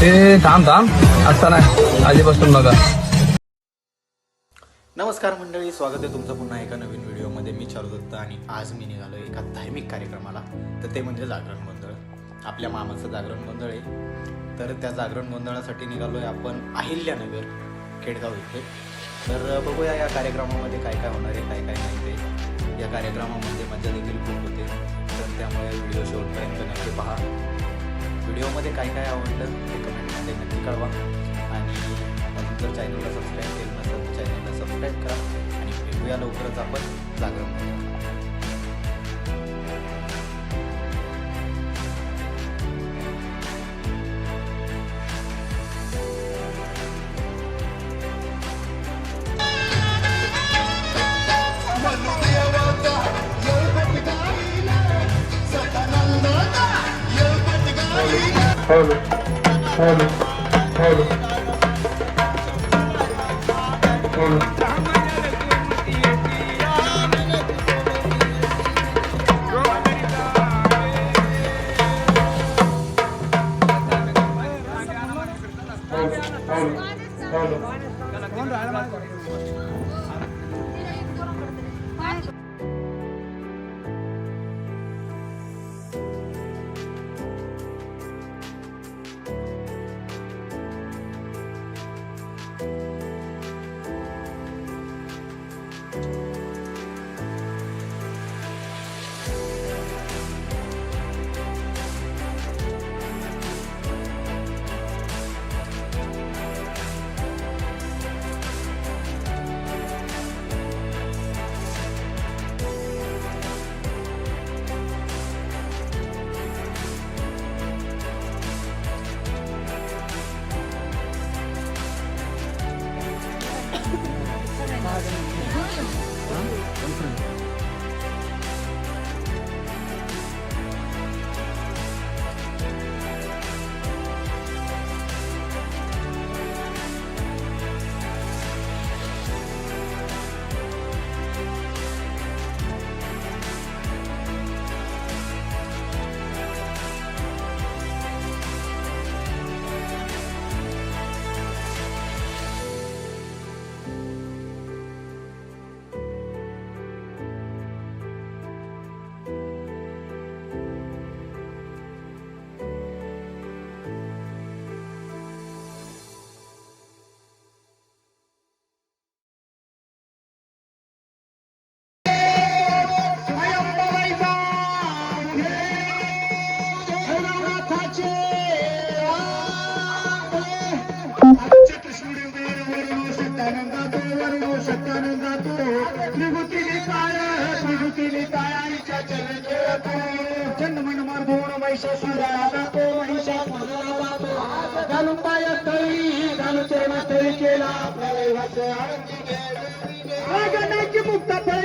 ते थांब असता नाही आधीपासून बघा. नमस्कार मंडळी, स्वागत आहे तुमचं पुन्हा एका नवीन व्हिडिओमध्ये. मी चारुदत्त आणि आज मी निघालो एका धार्मिक कार्यक्रमाला. तर ते म्हणजे जागरण गोंधळ. आपल्या मामाचं जागरण गोंधळ आहे. तर त्या जागरण गोंधळासाठी निघालो आहे आपण अहिल्यानगर खेडगाव इथे. तर बघूया या कार्यक्रमामध्ये काय काय होणार आहे, काय काय नाही ते. या कार्यक्रमामध्ये मजा देखील खूप होते. तर त्यामुळे व्हिडिओ शेवटपर्यंत नक्की पहा. व्हिडिओमध्ये काय काय आवडलं ते कमेंटमध्ये नक्की कळवा. आणि अजून जर चॅनलला सबस्क्राईब केलं नसेल तर चॅनलला सबस्क्राईब करा. आणि भेटूया लवकरच आपण जागरण.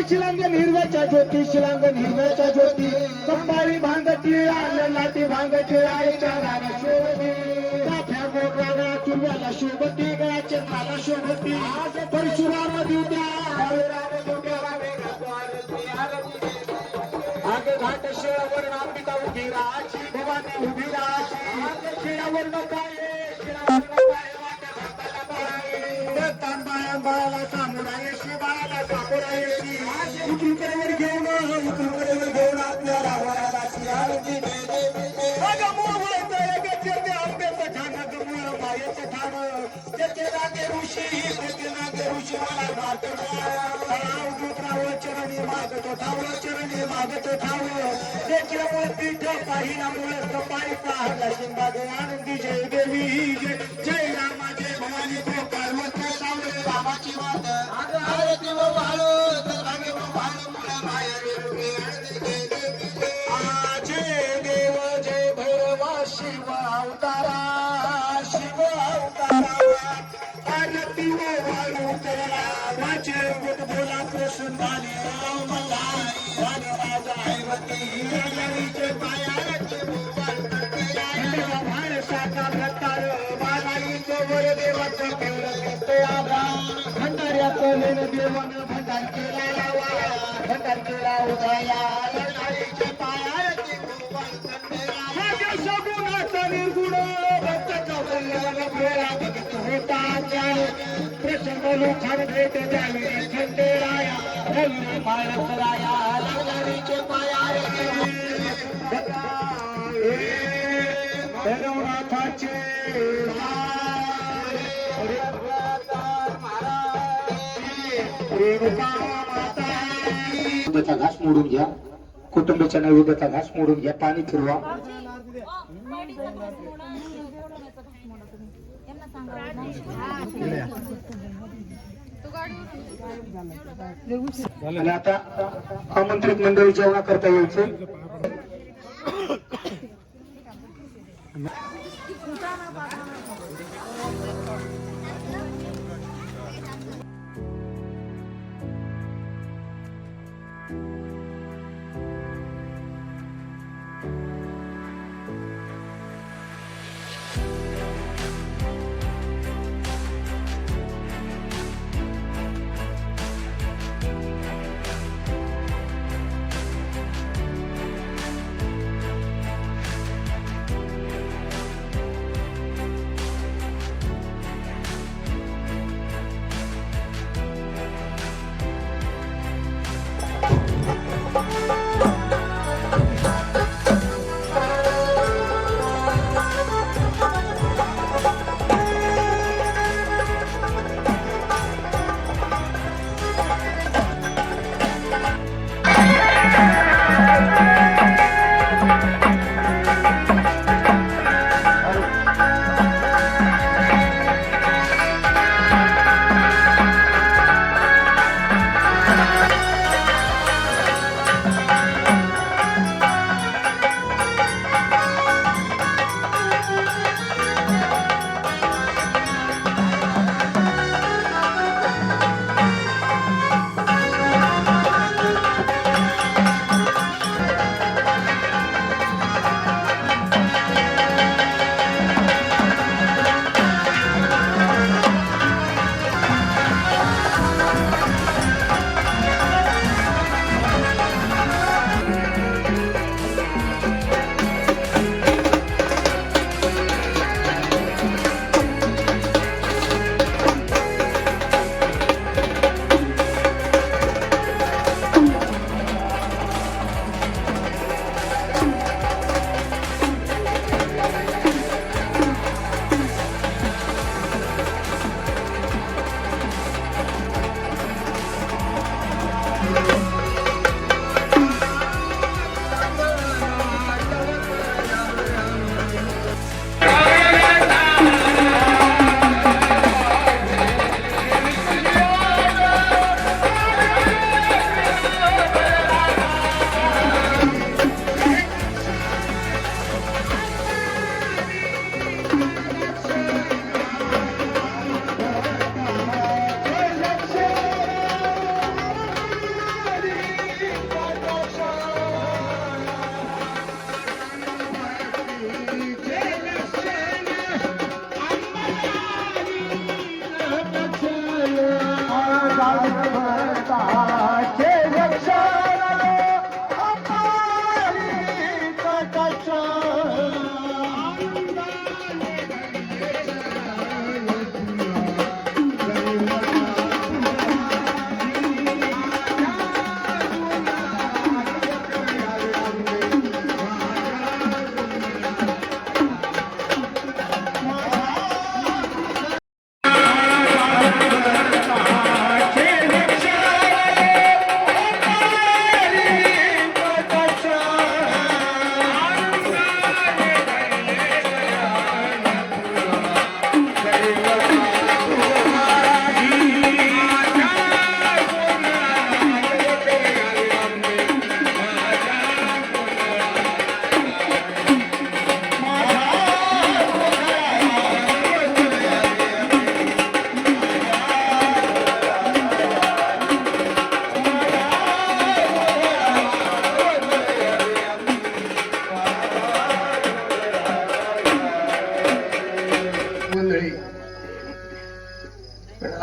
शिलांगण हिरव्याच्या ज्योती, शिलांगण हिरव्याच्या ज्योती, कंबाळी भांगती लाटी भांगती आईच्या रागा शोभती, काठ्या गोगराला चुरव्याला शोभती, गळ्याच्या माला शोभती, परशुराम दिवट्या आग घाट शिळावर अंबिका उभी राहाची, भवानी उभी राहाची, शिळावर नकाये बाळाला सामुरायशी, बाळाला सामुरायशी, उतरुकडेवर घेऊन आपल्याला वरादाची आरती आंब्याचं ठाण गमळ मायेचं ठाण, त्याचे नागे ऋषी मला मागतो चरणी मागतो ठाव त्याच्या पीठ पाहिल्यामुळे कपाळी पाहला शिंबाग आनंदी जय देवी जय रामा जय भवानी तो पार्वत बाबाची वाट आरती व भाळो रांगे व भाळो मुळे माया जय देव जय भैरवा शिव अवतारा आरती व भाळो करा वाचे गुट बोला प्रसून बाली राजा ऐवती राजाचे पायाचे भाळ साकार रत्तार बालाईचे वर देवाचं भंडाऱ्याचं लेन देवन भंडार केला उदया लढाईचे पायाचे सगुणाचा निर्गुण भक्ताचा चंदलू खान भेट द्यावी खंडेराया नवी माळकराया लागणीचे पाया भैरवनाथाचे नैवेद्याचा घास मोडून घ्या. कुटुंबाच्या नैवेद्याचा घास मोडून घ्या. पाणी फिरवा. आणि आता आमंत्रित मंडळी जेवणा करता यायचं.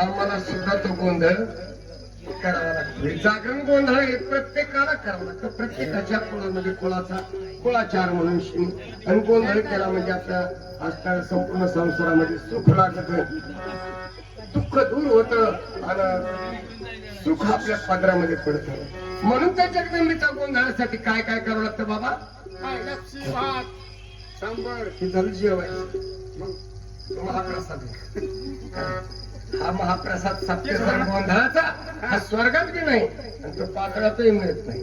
आम्हाला सुद्धा तो गोंधळ करावा लागतो. जागरण गोंधळ हे प्रत्येकाला करावं लागतं. प्रत्येकाच्या कुळामध्ये कुळाचार म्हणून आणि गोंधळ केला म्हणजे आपल्या आजकाल संपूर्ण संसारामध्ये सुख लागत. दुःख दूर होत आणि सुख आपल्या पदरामध्ये पडत. म्हणून त्या जगदंबेच्या गोंधळासाठी काय काय करावं लागतं बाबा? काय लक्ष्मी भात सांबर हे झालं जेवायचं. मग तो महाप्रसाद आहे. हा महाप्रसाद सप्तसंग गोंधळाचा हा स्वर्गात बी नाही आणि तो पातळातही मिळत नाही.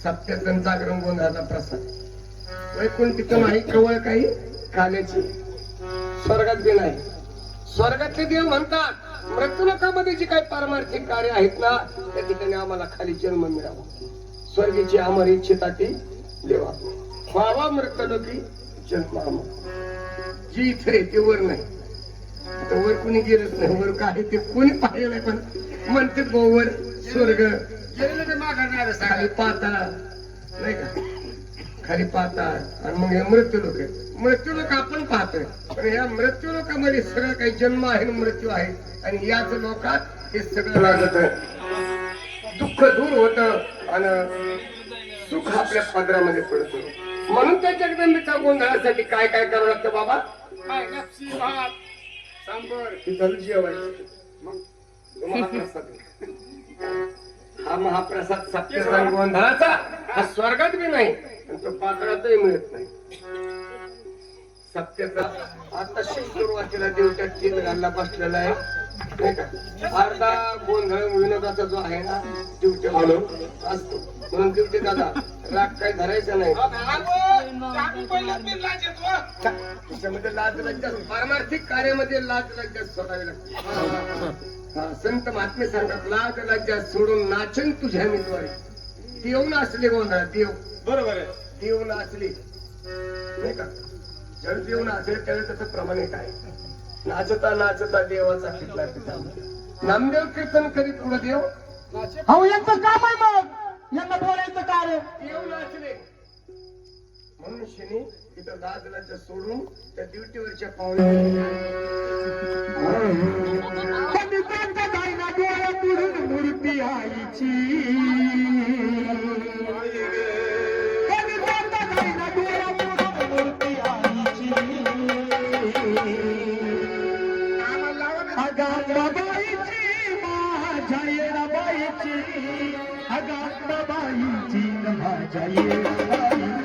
सप्तसंग जागरण गोंधळाचा प्रसाद वैकुंठीत नाही, कवळ काही काल्याची. स्वर्गात बी नाही. स्वर्गातले देव म्हणतात मृत्यूलोकामध्ये जी काही पारमार्थिक कार्य आहेत ना त्या ठिकाणी आम्हाला खाली जन्म मिळावा. स्वर्गीची अमर इच्छिता ती देवा व्हावा मृत्यूलोकी जन्म आम्हाला. जी इथे रे ते वर नाही. तर वर कोणी गेलंच नाही. वर काय ते कोणी पाहिलं नाही. पण म्हणते वर स्वर्ग खाली पाताळ नाही का? खाली पाताळ आणि मग हे मृत्यूलोक आहे. मृत्यूलोक आपण पाहतोय पण या मृत्यूलोकामध्ये सगळं काही जन्म आहे आणि मृत्यू आहे आणि याच लोकात हे सगळं लागत आहे. दुःख दूर होत आणि सुख आपल्या पदरामध्ये पडतो. म्हणून त्या जगदंबेच्या गोंधळासाठी काय काय करावं लागतं बाबा? काय लक्ष्मी भात सांबर हे झालं जेवायचं. मग तो महाप्रसाद आहे. हा महाप्रसाद सप्तसंग गोंधळाचा हा स्वर्गात बी नाही आणि तो पातळातही मिळत नाही. सप्त्याचा आता सुरुवातीला देवच्या तीन घालला बसलेला आहे नाही का? अर्धा गोंधळ विनोदाचा जो आहे ना दिवट्या म्हणून असतो. म्हणून दिवटे दादा राग काय धरायचा नाही. त्याच्यामध्ये लाज लज्जा पारमार्थिक कार्यामध्ये लाज लज्जा सोडावी लागते. संत महात्मे सांगतात लाज लज्जा सोडून नाचन तुझ्या मिद्वारी. देव नाचले गोंधळा देव बरोबर आहे. देव नाचले नाही का? जर देव नाचले त्यावेळी त्याचं प्रमाण एक आहे. नाचता नाचता देवाचा कितला पिता. नामदेव कीर्तन करीत पुढे देव अहो यांचं काम आहे. मग यांना बोलायचं कार्य. देव नाचले म्हणून शनी तिथं लाज लज्जा सोडून त्या ड्युटीवरच्या पाहुण्या मूर्ती आईची मूर्ती आईची अगाबाईची माझ्या येराबाईची अगाबाईची माझ्या येराबाईची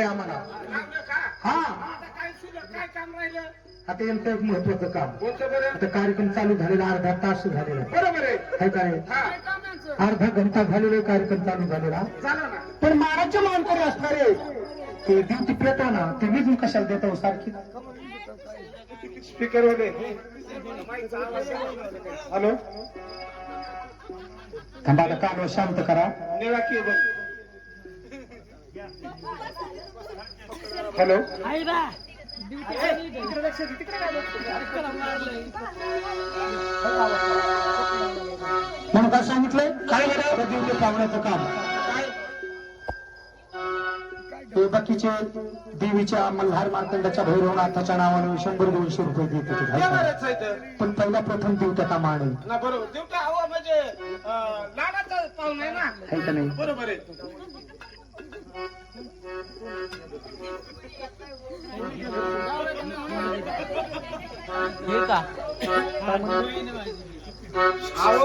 आम्हाला. हा आता यांचं एक महत्वाचं काम. आता कार्यक्रम चालू झालेला अर्धा तास झालेला बरोबर आहे. काय अर्धा घंटा झालेला कार्यक्रम चालू झालेला. पण महाराजचे मानकरी असणारे ते ड्युटी पेटा ना ते विजून कशाला देतो सारखी स्पीकर मध्ये. हॅलो थांबा आता कान शांत करा. हॅलो म्हणून काय सांगितलंय काय ड्युटी पाहुण्याचं काम. ते बाकीचे देवीच्या मल्हार मार्तंडाच्या भैरवनाथाच्या नावाने 100-200 रुपये देत होते. पण पहिला प्रथम देवता कामा आणेल आहे का नाही? बरोबर आहे.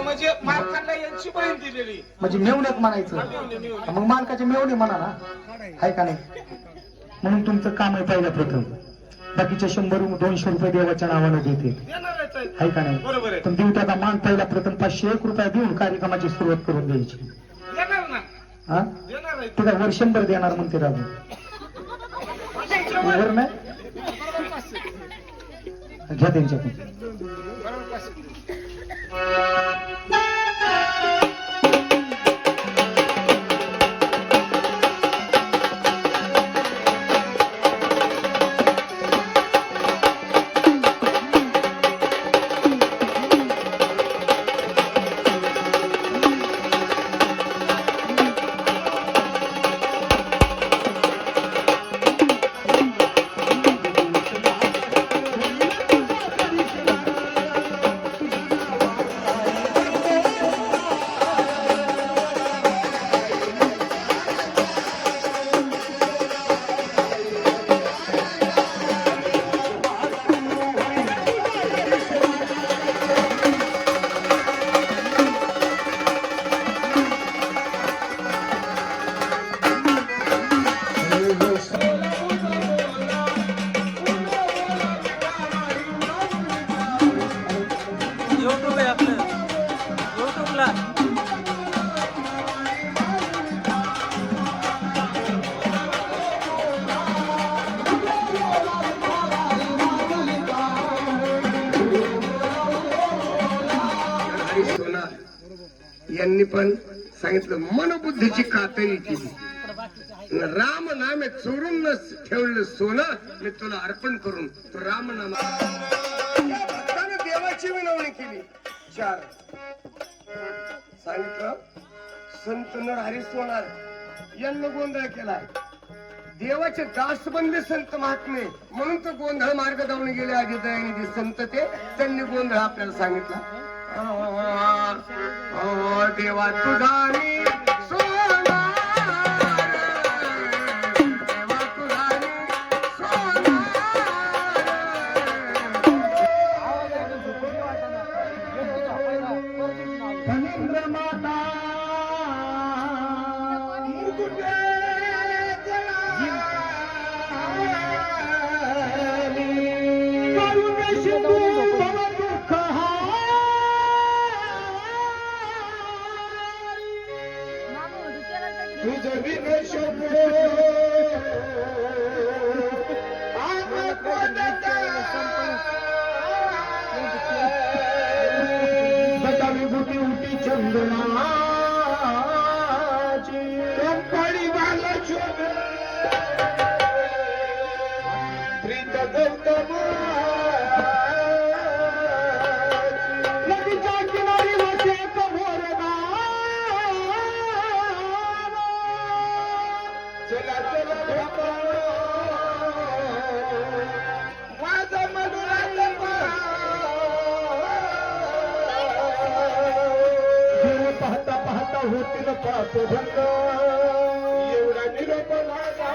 म्हणजे मालकाला यांची बहीण दिलेली म्हणजे मेवण्यात म्हणायचं. मग मालकाचे मेवणे म्हणा ना आहे का नाही? म्हणून तुमचं काम आहे पहिला प्रथम. बाकीचे 100-200 रुपये देवाच्या नावानं देते आहे का नाही? पण देवताचा मान पहिला प्रथम 501 रुपये देऊन कार्यक्रमाची सुरुवात करून द्यायची. हा तुला वर 100 देणार म्हणते राहू वर नाही घ्या त्यांच्याकडून. बरोबर कसं? युट्यूब आहे आपलं युट्यूबला. आणि सोनार यांनी पण सांगितलं मनबुद्धीची कातरी केली. राम नाम चोरून न ठेवलं सोनं मी तुला अर्पण करून तो राम नाम देवाची विनवणी केली. 4 सांगितलं संत नरहरी सोनार यांनी गोंधळ केलाय. देवाचे दास बनले संत महात्मे म्हणून तो गोंधळ मार्ग जाऊन गेले. आदिदयानिधी संत ते त्यांनी गोंधळ आपल्याला सांगितला. देवा तुझा मी सोनार, देवा तुझा मी सोनार. धनेंद्र माता मुकुटे करुण सिंधू भव दुःख तुझ विन शब्दो सदा विभूती उठी चंदनाची कंपडी वाला शोभ प्रीत गौतम नदीच्या किनारी वसे कमोर चला चला माझा मधुराचा पाहता पाहता होतील पाहतो भंग एवढा निरोप माझा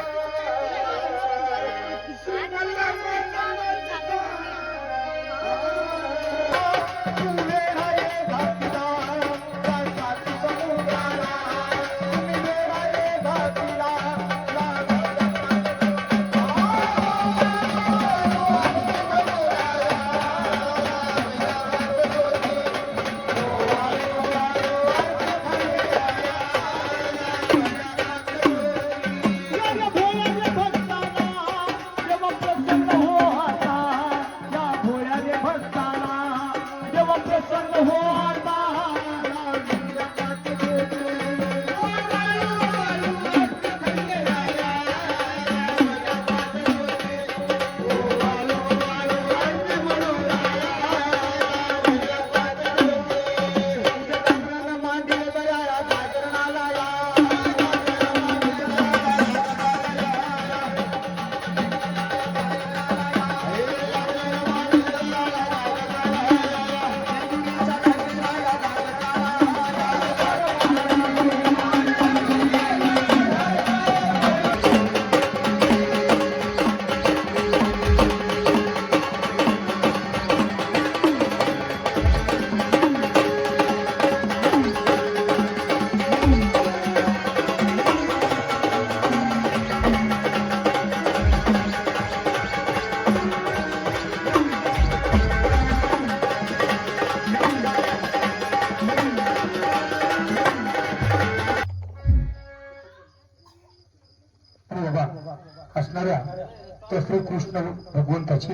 तर श्रीकृष्ण भगवंताची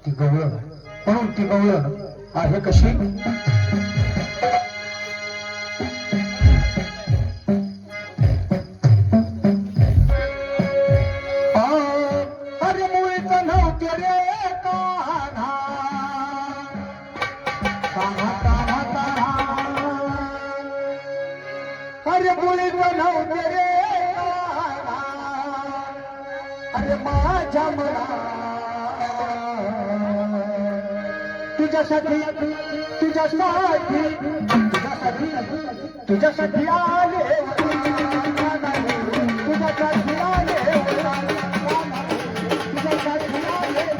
ती गवळण म्हणून ती गवळण आहे कशी अरे मुळीच नव्हते रे कान्हा कान्हा कान्हा कान्हा अरे मुळीच नव्हते रे कान्हा अरे माझ्या मना तुझ्यासाठी तुझ्यासाठी तुझ्यासाठी तुझ्यासाठी आले तुझ्यासाठी आले तुझ्यासाठी आले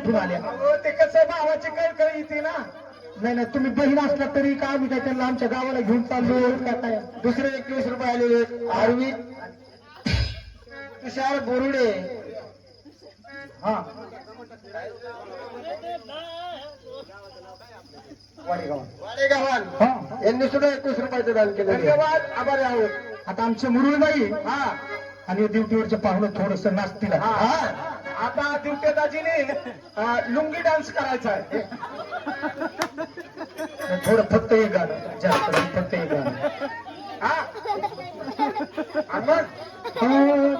उठून आल्या अहो, ते कसं भावाची कळकळ येते ना. नाही नाही तुम्ही बहीण असला तरी का आम्ही काय त्यांना आमच्या गावाला घेऊन चाललो का काय दुसरे 21 रुपये आलेले आरवी तुषार बोरुडे. हा वाडेगावान हा यांनी सुद्धा 21 रुपयाचं दान केलं. धन्यवाद, आभारी आहोत. आता आमचे मुरुळबाई हा आणि ड्युटीवरचे पाहुणे थोडस नाचतील हा आता दिवटे दाजीने लुंगी डान्स करायचा आहे. थोडं फक्त एक गाणं जास्त नाही, फक्त एक गाणं हा आणि मग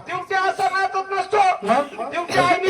दिवटे असा नाचत नसतो. दिवटे आहे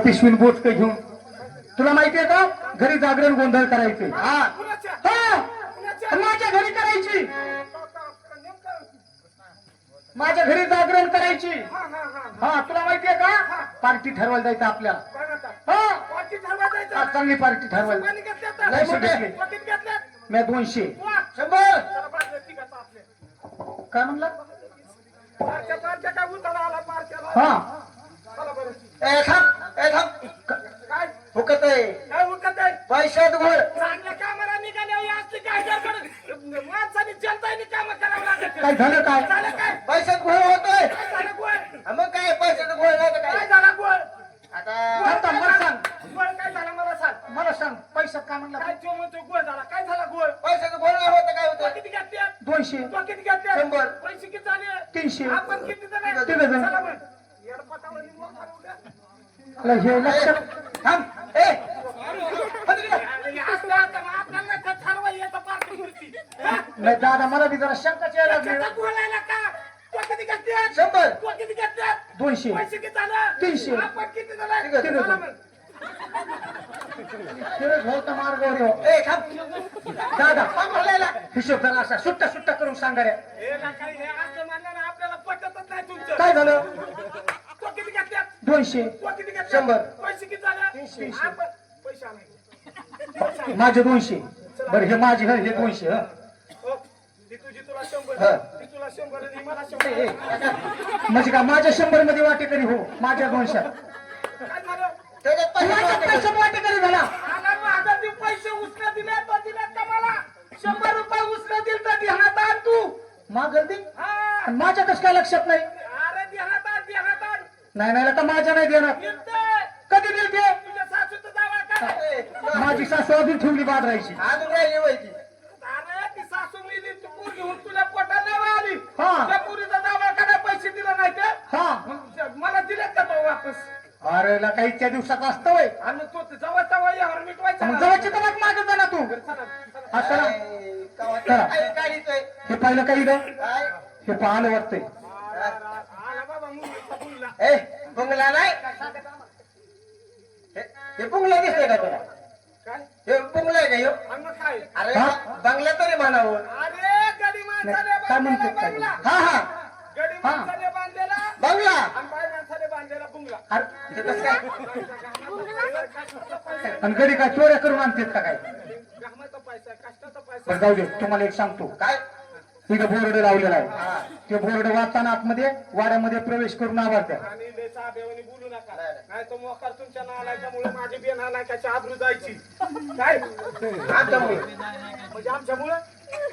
पिशवीन बोचक घेऊन तुला माहितीये का घरी जागरण गोंधळ करायचे माझ्या घरी करायची माझ्या घरी जागरण करायची हा तुला माहितीये का पार्टी ठरवायला जायचं आपल्याला हा चांगली पार्टी ठरवायला मी 200 100 काय म्हणला हा हुकत आहे पैशात घोड काय झालं काय पैशात घोळ होतोय मग काय पैशात घोळ नाही काय आता मला सांग पैशात काय म्हणलं काय झाला गोळ पैशाचं घोळ नाही होतं काय होतं किती घेतले 200 किती घेतले 100 पैसे किती झाले 300 आपण किती जण 3 जण हे लक्षात थांब नाही दादा मला बी जरा शंकाच यायला लागली 100 200 300 मार्गावर दादा हिशोब झाला असा सुट्टा सुट्टा करून सांगा रे आपल्याला पटतच नाही तुमचं काय झालं 200 100 पैसे किती झाले 300 पैसे आले माझे 200 बरं हे माझे हे 200 हा तुझी तुला 100 ती तुला 100 आणि मला 100 म्हणजे का माझ्या 100 मध्ये वाटेकरी हो माझ्या 200 काय झालं त्याच्यात वाटेकरी झाला आता ते पैसे उसने दिले तो दिले का मला 100 रुपये उसने दिल तर ध्यानात आण तू मागल दी माझ्या कसं काय लक्षात नाही अरे ध्यानात आण नाही आता माझ्या नाही देणार कधी देते तुझ्या सासूचं जावा का माझी सासू अजून ठेवली बाद राहायची अजून राहिली माहिती अरे ती सासू मिली तू पूर घेऊन तुला पोटात नाही आली हा. त्या पुरीचा जावा का नाही पैसे दिले नाही ते हा मग मला दिलेत का तो वापस अरे ला काही त्या दिवसात असतं वय आणि तो जवळ जवळ यावर मिटवायचा मग जवळची तर मागे जा ना तू चला असं चला. गाडीच आहे हे पाहिलं काही ना काय हे पाहायला वाटतंय. ए बुंगला नाही हे बुंगला दिसतंय का तुला हे बुंगला आहे का ह्यो? अरे हा? बंगला तरी म्हणावं काय म्हणतात काय? हा हा हा बंगला अरे, हे कसं काय आणि घरी काय चोऱ्या करून आणतात का काय? बरं जाऊ दे, तुम्हाला एक सांगतो. काय तिथं बोर्ड लावलेला आहे. ते बोर्ड वाचताना आतमध्ये वाड्यामध्ये प्रवेश करून आवारत्या. बोलू नका नाही तर मोकार तुमच्या नालायकामुळे माझी बेन नालायकाची आबरू जायची काय आमच्यामुळे म्हणजे आमच्यामुळं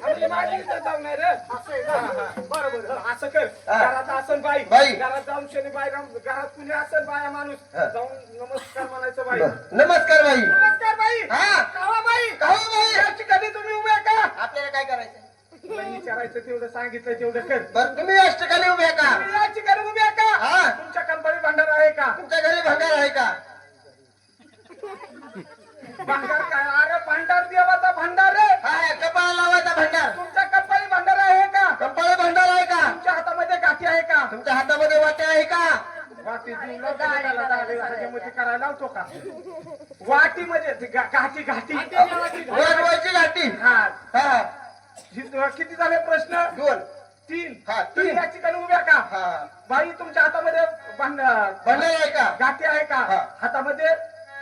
आम्ही माझी इज्जत जाणार रे असं आहे का? बरोबर असं कर घरात असन बाई बाई. घरात जाऊन शनी बाई घरात कुणी असेल बाया माणूस जाऊन नमस्कार म्हणायचं बाई नमस्कार बाई नमस्कार बाई हा कावा बाई कावा बाई. या ठिकाणी तुम्ही उभे का आपल्याला काय करायचं तुला विचारायचं तेवढं सांगितलं तेवढं कर बरं तुम्ही या ठिकाणी उभे आहे का तुम्ही या ठिकाणी उभे आहे का हा तुमच्या कंपनी भांडार आहे का तुमच्या घरी भंगार आहे का भांडार काय अरे भांडार देवाचा भांडार रे हा कपाळा लावायचा भंडार तुमच्या कंपनी भांडार आहे का कपाळा भंडार आहे का तुमच्या हातामध्ये गाठी आहे का तुमच्या हातामध्ये वाटे आहे का वाटी जीवला गाड्याला मध्ये करायला लावतो का वाटी म्हणजे ती घाटी घाटी वरवरची घाटी हा हा किती झाले प्रश्न दोन तीन हा, तीन. तुम्ही या ठिकाणी उभ्या का हा बाई तुमच्या हातामध्ये भंडार आहे का गाठी आहे का हा. हातामध्ये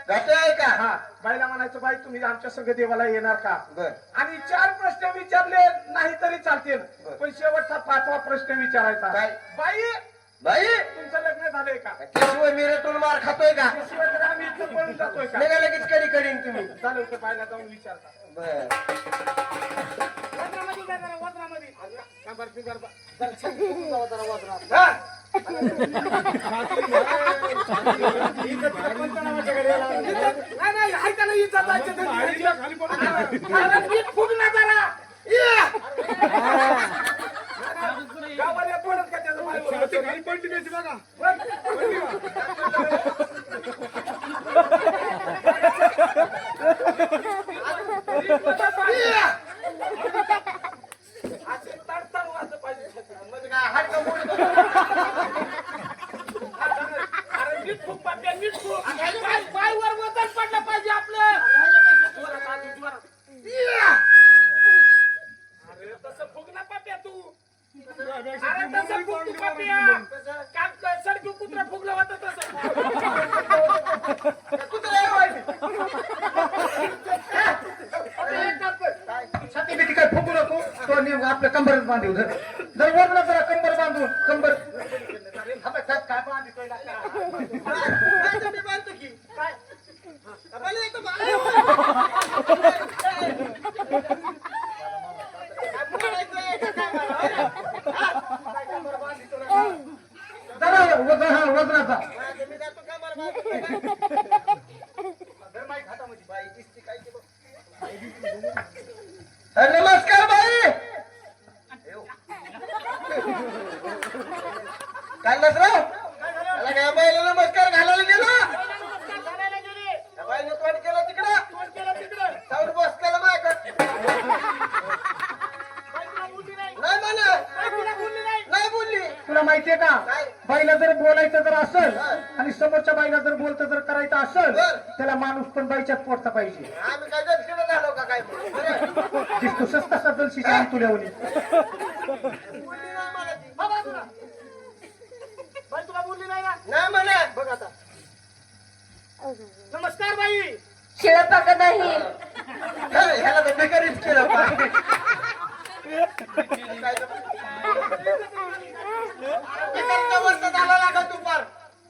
घाटे आहे का हा बाईला म्हणायचं बाई तुम्ही आमच्या संघ देवाला येणार का बर आणि 4 प्रश्न विचारले नाही तरी चालतील बरं. पण शेवटचा 5वा प्रश्न विचारायचा काय? बाई बाई तुमचं लग्न झालंय का केशव मिरेतून मार खातोय का त्याशिवाय तर आम्ही इथं पळून जातोय का निघा लगेच कधी करीन तुम्ही चालू तर बाईला जाऊन विचारता बर वज्रामध्ये जा जरा, वज्रामध्ये. कांबार पिंबार बा- जरा छान करून जावा जरा वज्रात. हा? नाही, नाही, ऐका ना, इज्जत जायची तर अरे, नीट फुग ना जरा. ये. गावाला पडत का त्याचं बाईवर? ये. असे तडतड वाजलं पाहिजे. म्हणजे काय, हाडकं मोडलं. अरे, नीट फुग बाप्या, नीट फुग. पायवर वजन पडलं पाहिजे आपलं. जोरात आधी, जोरात. ये. अरे, तसं फुग ना पाप्या तू. अरे, तसं फुग तू पाप्या. काम कर, सडकी कुत्रा फुगलं होतं तसं. कुत्रा आहे वाईट. अरे, एक काम कर. छाती बिटी काय फुगू नको. तो नेम आपल्या कंबरच बांधू जर जर वरला जरा कंबर बांधून कंबर काय बांधितोय ना का? मी बांधतो की काय? मला येतं बा. जरा वजन हा वजनाचा मी जातो का बरं बांधतो. धर माईक हातामध्ये. बाई दिसते काय की बघ. नमस्कार बाई काय नसराव त्याला काय बाईला नमस्कार घालायला गेला त्या बाईने तोंड केलं तिकडं जाऊन बसलेलं माझ्याकडे नाही म्हणा नाही बोलली तुला माहितीये का काय? बाईला जर बोलायचं जर असेल आणि समोरच्या बाईला जर बोलतं जर करायचं असेल बर. त्याला माणूस पण बाईच्याच पोटचा पाहिजे. आम्ही काय दक्षिण झालो का काय बरं. दिसतोस कसा जलशीची आणि तुल्यावली बोलली नाही मला ती. बाई तुला बोलली नाही ना नाही म्हणा बघ आता नमस्कार बाई शिळ पाकत नाही ह्याला तर बेकारीच केलं पाहिजे. बेकारीचा वर्ष झाला लागा तू पार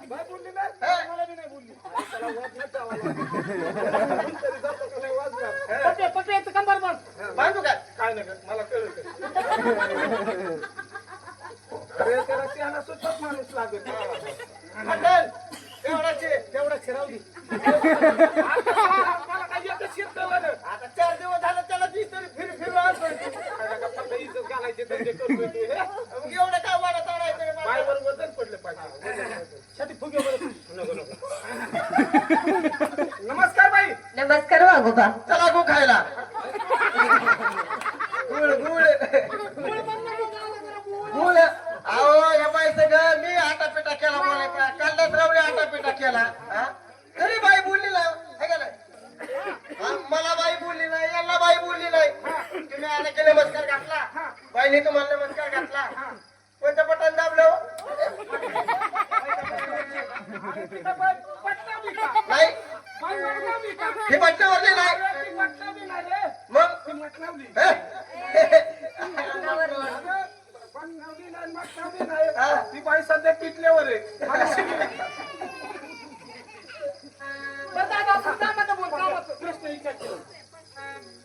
बाई बोलली नाही हे? मला बी नाही बोलली त्याला वाजण्यात जावं लागलं. तरी जातो का नाही वाजणार? पप्पे कंबर बंद बांधू काय काय नाही करत, मला कळलं अरे त्याला त्याला सुद्धाच माणूस लागत मंडल तेवढा शिरावली मला काय येतं शिरतं आता 4 दिवस झालं त्याला ती तरी फिर आणतोय फक्त इज्जत घालायचे धंदे करतोय तू हे मग एवढं काय वाढत आणायचं बायवर वजन पडलं पाहिजे छाती फुगे बरं नको नको नमस्कार बाई नमस्कार वागोबा चला गो खायला नक्की नमस्कार घातला बाईने तुम्हाला नमस्कार घातला कोणतं बटन दाबलं नाही हे बटनावरले नाही मग हे? ती बाई सध्या पिटल्यावर आहे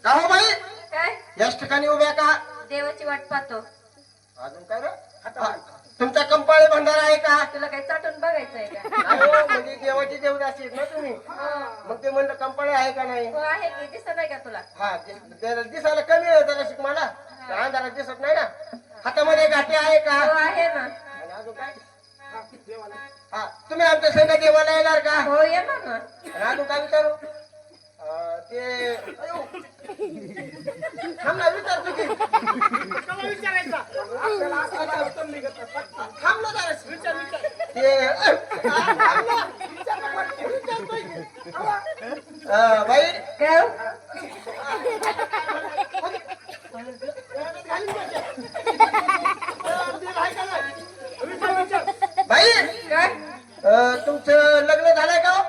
का हो बाई काय याच ठिकाणी उभ्या का देवाची वाट पाहतो. अजून काय रे तुमचा कंपाळे भंडारा आहे का तुला काही चाटून बघायचंय का? नाही हो, म्हणजे देवाची देवदासी आहेत ना तुम्ही मग ते म्हणलं कंपाळे आहे का नाही हो आहे की दिसत नाही का तुला? हा दिसायला कमी आहे जरा शिक मला अंधारात दिसत नाही ना हातामध्ये गाठी आहे का हो आहे ना. आणि अजून काय हा तुम्ही आमच्या संघ देवाला येणार का हो येणार ना. आणि अजून काय विचारू ते अयो. थांब ना विचारतो की थांब ना जराशी. ते बाई काय हो? बाई काय? तुमचं लग्न झालंय का हो?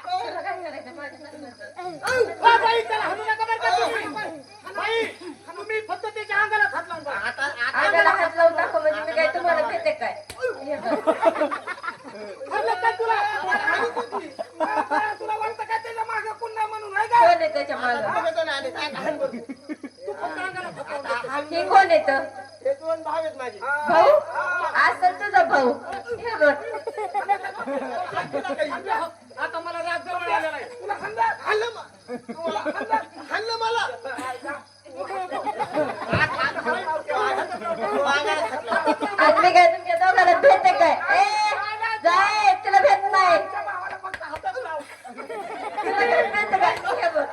तुला काय करायचं माझ्या लग्नाचं? अंगाला हात लावून दाखव म्हणजे मी काय तुम्हाला भेटे काय? हे बघ. कोण आहे त्याच्या मागं? हे कोण येत? हे दोन भाव आहेत माझे भाऊ असं तुझा भाऊ. हे बघ. आता मला राग जवळ आलेला आहे तुला हल्लं मला आज मी काय तुमच्या दोघांना भेटते काय? जाय तुला भेट नाही. तुला काय भेटते काय? हे बघ.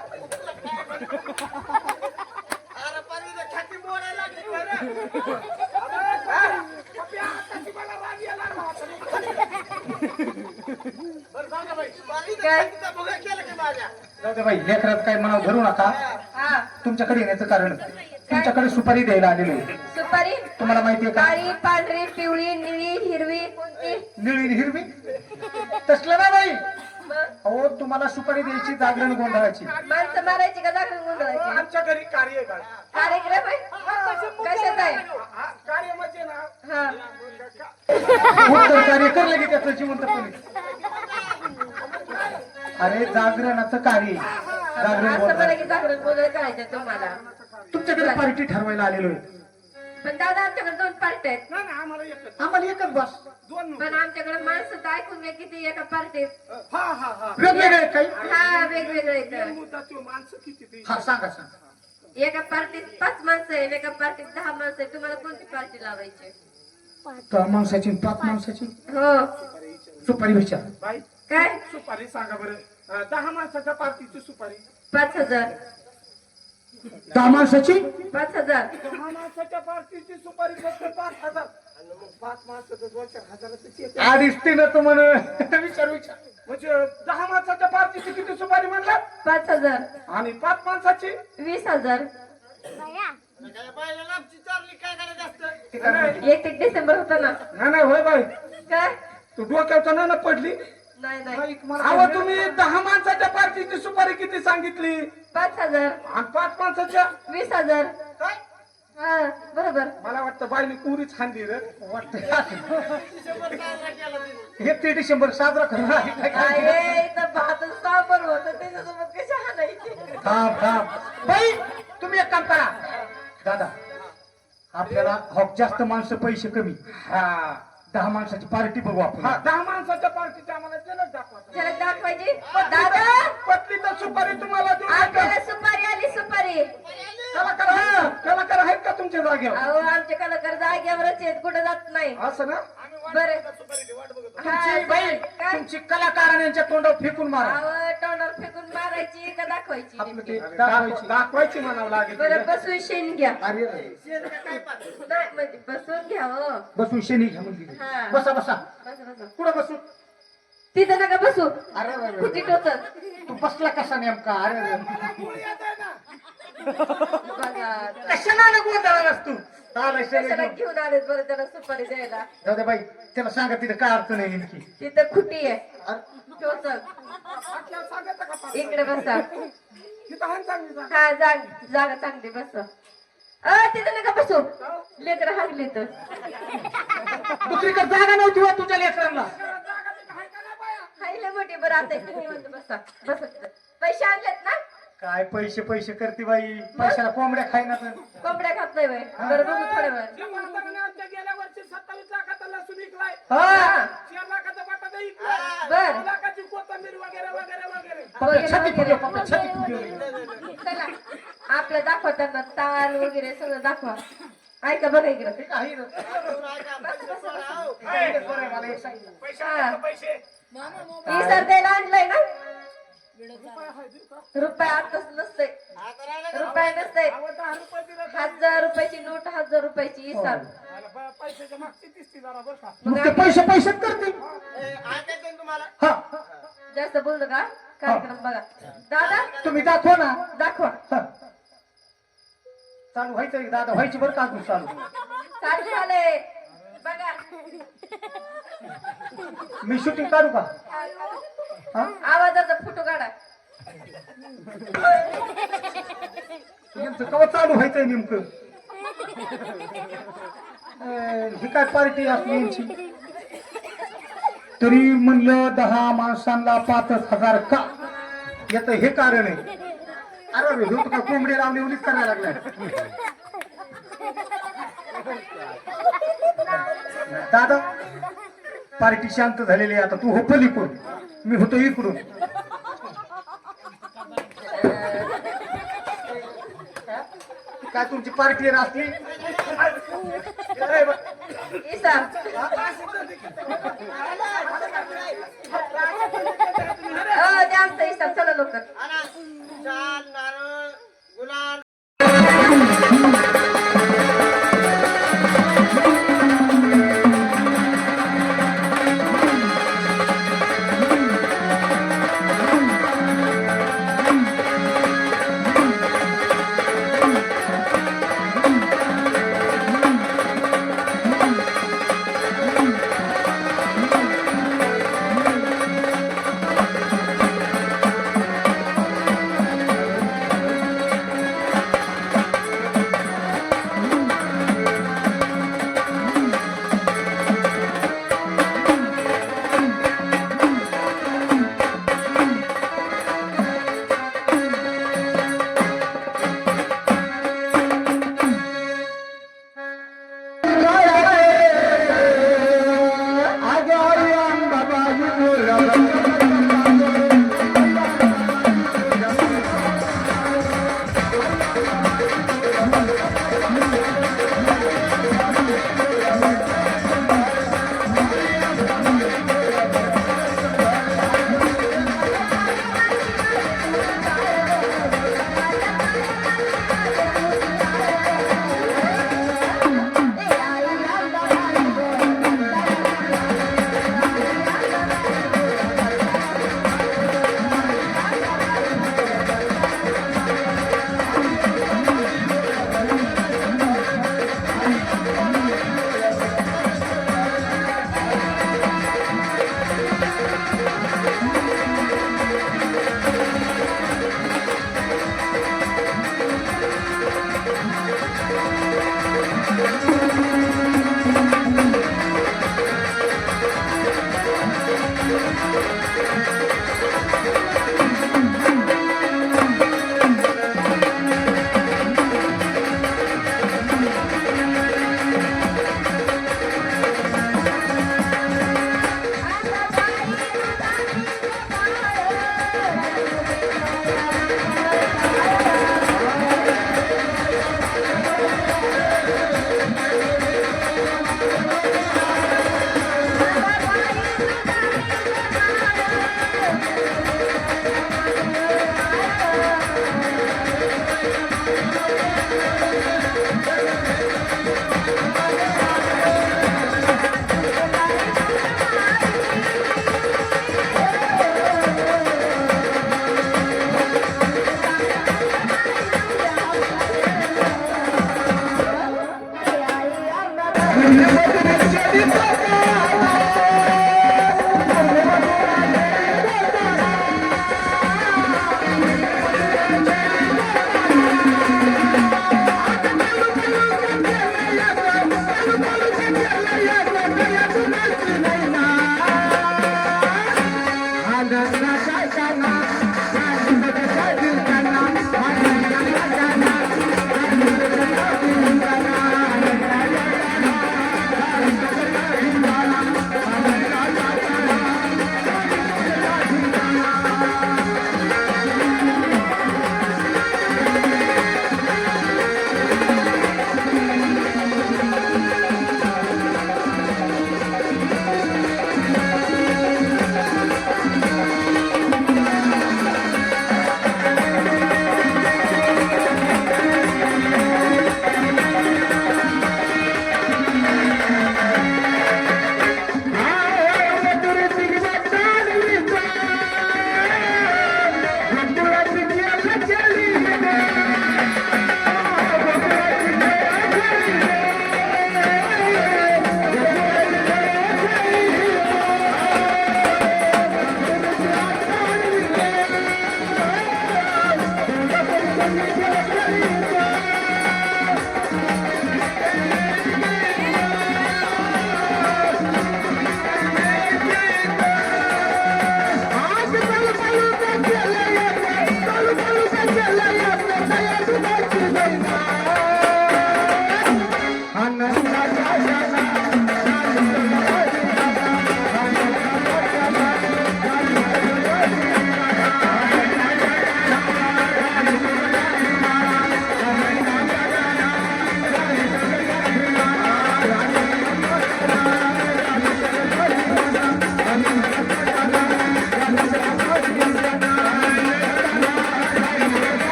काय? जाऊ दे बाई लेकरात काय मनाव धरू नका हा तुमच्याकडे येण्याचं कारण तुमच्याकडे सुपारी द्यायला आलेलो आहे सुपारी तुम्हाला माहितीये का काळी पांढरी पिवळी निळी हिरवी कोणती? निळी आणि हिरवी तसलं ना बाई मग अहो तुम्हाला सुपारी द्यायची जागरण गोंधळाची माणसं मारायची का जागरण गोंधळायची? आमच्या घरी कार्य आहे का कार्यक्रम आहे कशात आहे? कार्य म्हणजे ना हा उत्तर कार्य करलं की त्याचं जिवंतपणे अरे जागरणाचं कार्य जागरण असं मला गोंधळ की जागरण गोंधळ करायचं तुम्हाला. तुमच्याकडे पार्टी ठरवायला आलेलो आहे पण दादा आमच्याकडे 2 पार्ट्या आहेत. नाही नाही, आम्हाला एकच आम्हाला एकच बस दोन पण आमच्याकडे माणसं तर ऐकून घ्या किती एका पार्टीत. हा हा हा वेगवेगळे आहेत काही हा वेगवेगळे आहेत. मुद्दा तो माणसं किती ते हा सांगा सांगा एका पार्टीत 5 माणसं आहे एका पार्टीत 10 माणसं आहे. तुम्हाला कोणती पार्टी लावायची? 3 माणसाची 5 माणसाची हो सुपारी विचार बाई काय? सुपारी सांगा बरं 10 माणसाच्या पार्टीची सुपारी 5,000 10 माणसाची 5,000 10 माणसाच्या पार्टीची सुपारी फक्त 5,000 आणि मग 5 माणसाचं 2,000-4,000च येते. आधीच तिनं तर म्हण विचार विचार म्हणजे 10 माणसाच्या पार्टीची किती सुपारी म्हणला 5,000 आणि 5 माणसाची 20,000 नाही 1 डिसेंबर होता ना. नाही होय बाई काय? तू डोक्यावर ना पडली नाही नाही अहो तुम्ही 10 माणसाच्या पार्टीची सुपारी किती सांगितली 5,000 आणि 5 माणसाच्या 20,000 हा बरोबर. मला वाटतं बाईने पुरीच खांदी रे हे 3 डिसेंबर साजरा करणार काय इथं भात साबर होत त्याच्यासोबत कशी हाणायची? थांब थांब बाई तुम्ही एक काम करा दादा आपल्याला हॉक जास्त माणसं पैसे कमी हा 10 माणसाची पार्टी बघू आपण 10 माणसाच्या पार्टीची आम्हाला जलद दाखवा झलक दाखवायची दादा. पटली तर सुपारी तुम्हाला देऊ आपल्याला सुपारी आली सुपारी. कलाकार आहेत का तुमच्या जागेवर अहो आमचे कलाकार जाग्यावरच आहेत कुठे जात नाही. असं ना बरं तुमची बाई काय? तुमची कलाकार यांच्या तोंडावर फेकून मारा अहो तोंडावर फेकून मारायची का दाखवायची? आपलं ते दाखवायची दाखवायची म्हणावं लागेल बरं बसून शेण घ्या. अरे नाही म्हणजे बसून घ्या हो. बसून शेणी घ्या म्हणली हा. बसा बसा बस बस पुढे बसू तिथं नका बसू अरे अरे, खुटी अरे टोचत तू बसला कसा नेमका अरे अरे. बघा कशाला नको गोंधळालास तू चालेल, कशाला चल. घेऊन आलेत बरं त्याला सुपारी द्यायला जाऊ दे बाई त्याला सांगा तिथे काय अडचण आहे नेमकी तिथं खुटी आहे टोचत इकडे बसा हा जागा चांगली बस तिथं नका बसू लेकर हागली तर दुसरीकडे जागा नव्हती हो तुझ्या लेकरांना खायला मोठी बरं आता इकडे निवांत बसा बसा तिथं. पैसे आणलेत ना काय पैसे पैसे करते बाई पैशाला कोंबड्या खाईना तर कोंबड्या खात नाही बाई बरं बघू थोड्या वेळ गेल्या वर्षी 27 लाखाचा लसूण विकलाय, हा 4 लाखाचा बटाटा विकलाय, बर 2 लाखाची कोथिंबीर वगैरे वगैरे वगैरे. पप्पा छाती फुटली, पप्पा छाती फुटली. चला आपलं दाखवा त्यांना ताल वगैरे सगळं दाखवा ऐका बघा इकडं हे काही नाही. ए, बरं आहे, मला एक सांगितलं. पैसे आणले का पैसे? ही सर द्यायला आणलंय ना रुपये आताच नसते रुपये नसते अहो, 10 रुपये दिले तर 1000 रुपयाची नोट 1000 रुपयाची ही सर पैशाच्या मागची दिसती जरा बरं का. मग ते पैसे पैसे करते हा जास्त बोललो का कार्यक्रम बघा दादा तुम्ही दाखवा ना दाखवा हा. चालू व्हायचं दादा व्हायची बरं का अजून चालू चालू झालंय बघा मी शूटिंग काढू का हा आवाजाचा फोटो काढा नेमकं कवा चालू व्हायचंय नेमकं ही काय पार्टी असली यांची तरी म्हणलं 10 माणसांना 5,000 का याच हे कारण आहे अरे रे हे का कोंबडी लावली उलीच करायला लागलाय दादा पार्टी शांत झालेली आहे आता तू हो पलीकडून मी होतो इकडून काय तुमची पार्टी असली इसा ते आमचा इसा चला लवकर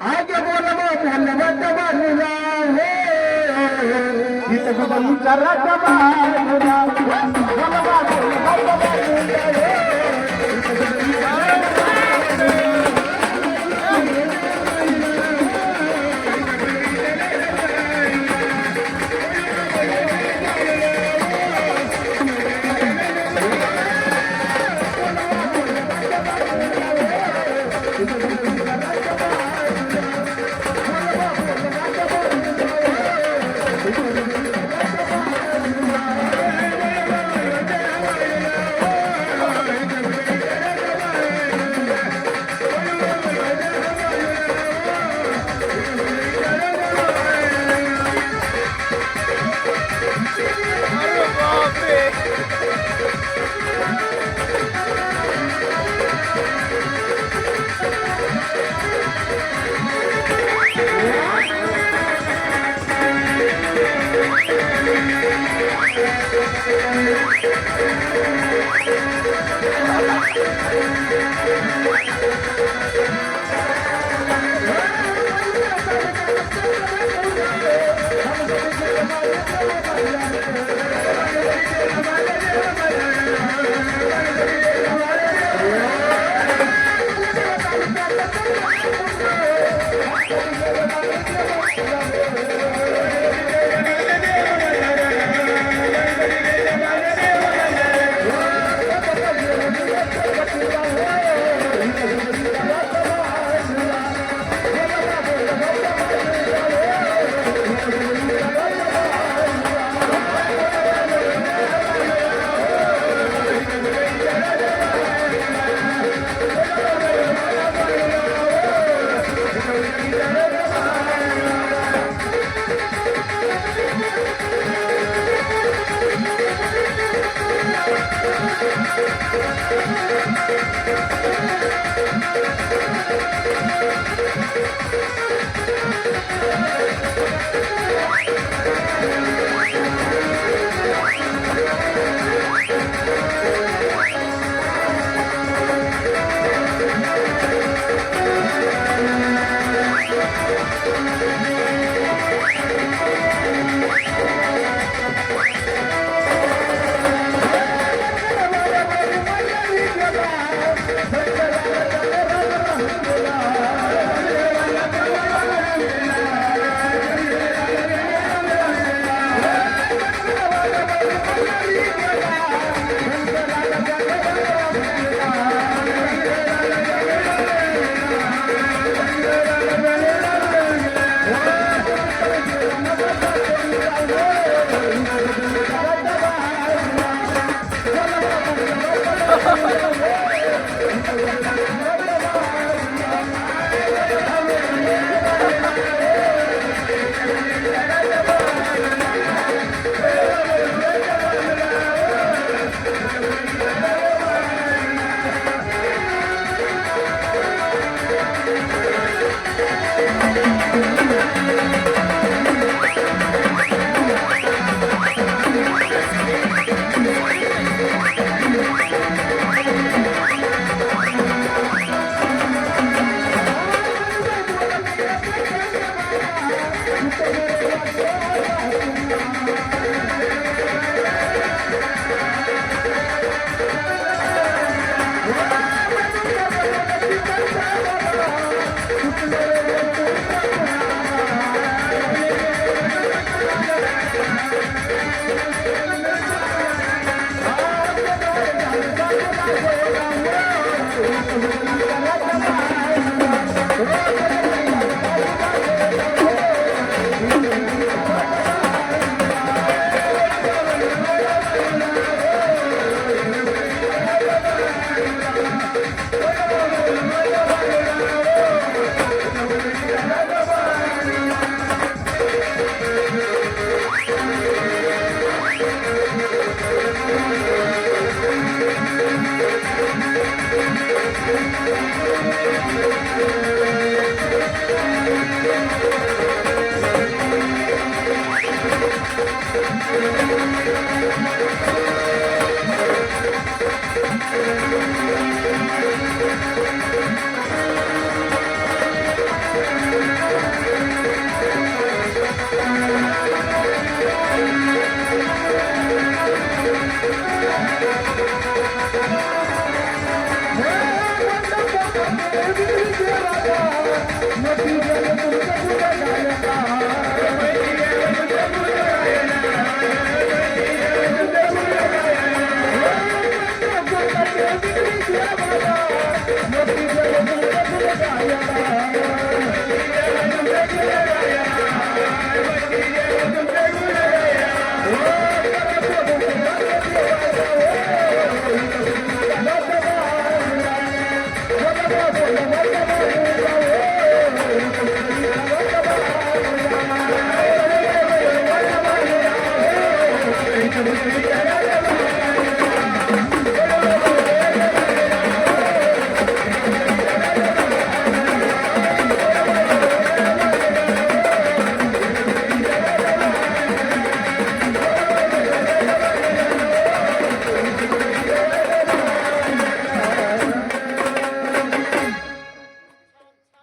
आगे बोल बाजूला हे इथं विचाराच्या बाजूला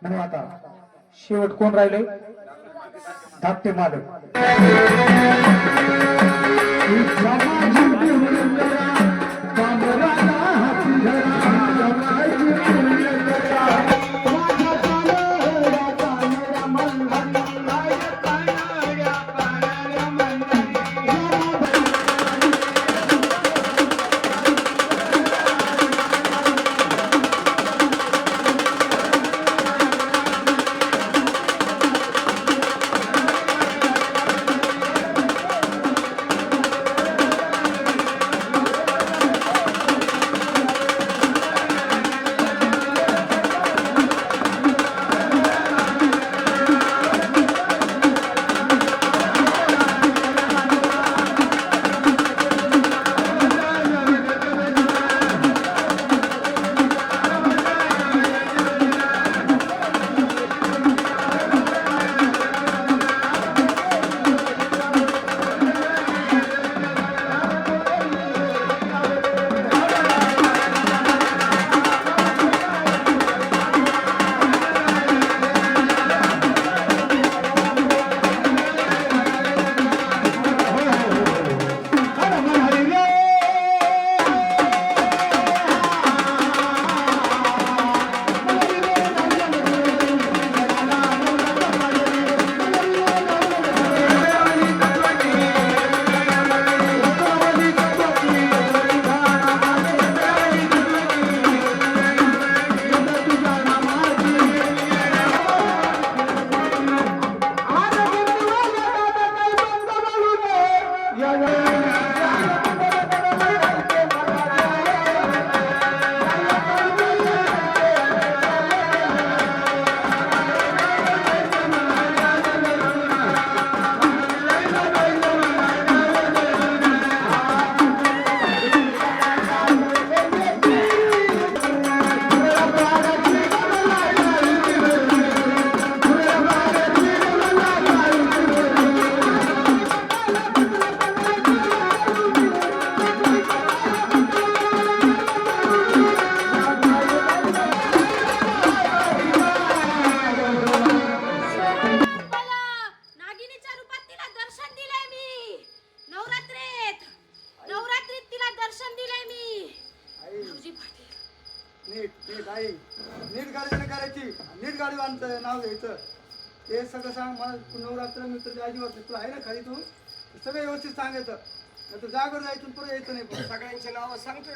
म्हणून आता शेवट कोण राहिले धाकटे मालक नीट गाडीवानचं नाव घ्यायचं ते सगळं सांग. मला नवरात्र मित्र अजिबात तुला आहे ना खाली तू सगळं व्यवस्थित सांगायचं नाही तर जागर जायचं पुढे यायचं नाही. पण सगळ्यांची नावं सांगतोय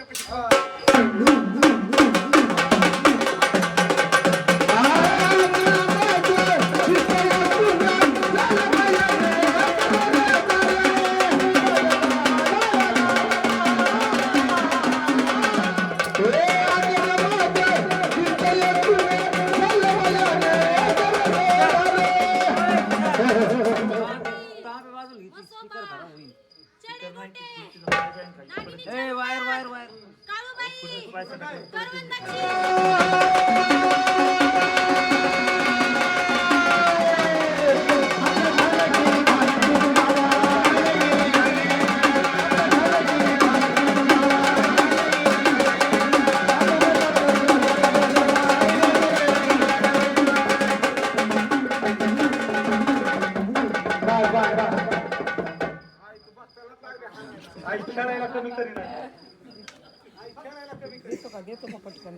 वायर वायर वायर खेळायला कमी तरी नाही. देतो का पटकन